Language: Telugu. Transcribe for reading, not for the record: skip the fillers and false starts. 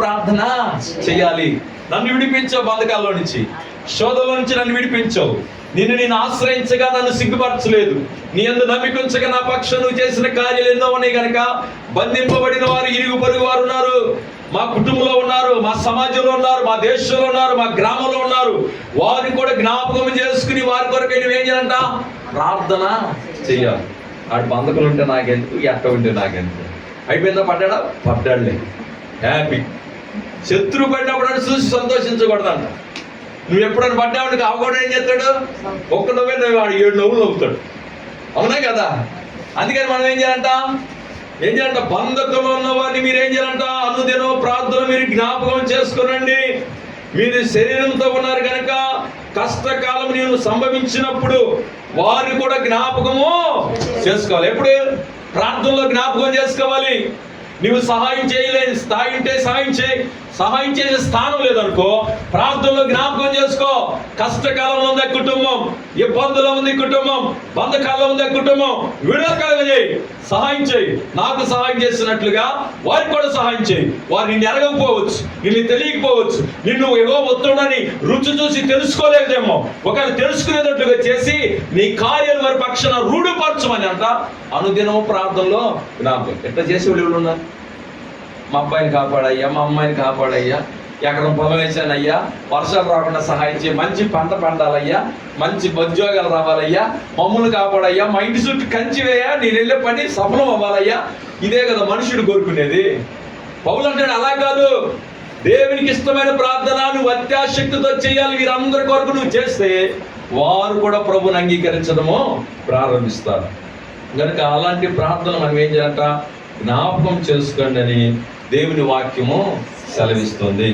ప్రార్థన చేయాలి. నన్ను విడిపించవు బంధకాల్లో నుంచి, శోధంలో నుంచి నన్ను విడిపించవు. నేను ఆశ్రయించగా నన్ను సిగ్గుపరచలేదు. నీ యందు నమ్మిక ఉంచగా నా పక్షం నువ్వు చేసిన కార్యాలు ఎన్నో ఉన్నాయి కనుక బంధింపబడిన వారు, ఇరుగు పొరుగు వారు ఉన్నారు, మా కుటుంబంలో ఉన్నారు, మా సమాజంలో ఉన్నారు, మా దేశంలో ఉన్నారు, మా గ్రామంలో ఉన్నారు. వారిని కూడా జ్ఞాపకం చేసుకుని వారి కొరకు నువ్వేం చేయాలంట? ప్రార్థన చెయ్యాలి. ఆడు బంధకులు ఉంటే నాకెందుకు, ఎట్ట ఉంటే నాకెందుకు. అయిపోయిందా? పడ్డా? పడ్డాడులే, హ్యాపీ. శత్రువు పడినప్పుడు అని చూసి సంతోషించకూడదంట. నువ్వు ఎప్పుడైనా పడ్డావుడికి అవకూడదు, ఏం చేస్తాడు? ఒక్క నవ్వే వాడు 7 నవ్వులు నవ్వుతాడు. అవునా కదా? అందుకని మనం ఏం చేయాలంట? బంధకంలో ఉన్న వారిని మీరు ఏం చేయాలంట? అనుదినం ప్రార్థన మీరు జ్ఞాపకం చేసుకునండి. మీరు శరీరంతో ఉన్నారు కనుక కష్టకాలం నేను సంభవించినప్పుడు వారిని కూడా జ్ఞాపకము చేసుకోవాలి. ఎప్పుడు? ప్రార్థనలో జ్ఞాపకం చేసుకోవాలి. నువ్వు సహాయం చేయలేని స్థాయి ఉంటే సహాయం చేసే స్థానం లేదనుకో, ప్రార్థనలో జ్ఞాపకం చేసుకో. కష్టకాలంలో ఉంది కుటుంబం, ఇబ్బందులో ఉంది కుటుంబం, బంధకాల్లో ఉంది కుటుంబం, విడుదల కలగజేయి, సహాయం చేయి. నాకు సహాయం చేసినట్లుగా వారికి కూడా సహాయం చేయి. వారు నిన్ను ఎరగకపోవచ్చు, నిన్ను తెలియకపోవచ్చు, నిన్ను ఏవో ఒత్తుడని రుచి చూసి తెలుసుకోలేదేమో. ఒకవేళ తెలుసుకునేటట్లుగా చేసి నీ కార్యాలు వారి పక్షాన రూఢిపరచమని అంట. అనుదినము ప్రార్థనలో జ్ఞాపకం. ఎట్లా చేసేవాళ్ళు ఉన్నారు? మా అబ్బాయిని కాపాడయ్యా, మా అమ్మాయిని కాపాడయ్యా, ఎకరం పొలం వేసానయ్యా, వర్షాలు రాకుండా సహాయం చేయి, మంచి పంట పండాలయ్యా, మంచి ఉద్యోగాలు రావాలయ్యా, మమ్మల్ని కాపాడయ్యా, మా ఇంటి చుట్టూ కంచి వేయా, నేను వెళ్ళే పని సఫలం అవ్వాలయ్యా. ఇదే కదా మనుషుడు కోరుకునేది. పౌలు అంటాడు అలా కాదు, దేవునికి ఇష్టమైన ప్రార్థన నువ్వు అత్యాశక్తితో చేయాలి. వీరందరి కొరకు నువ్వు చేస్తే వారు కూడా ప్రభుని అంగీకరించడము ప్రారంభిస్తారు. కనుక అలాంటి ప్రార్థన మనం ఏం చేయాలంట? జ్ఞాపకం చేసుకోండి అని దేవుని వాక్యము సెలవిస్తుంది.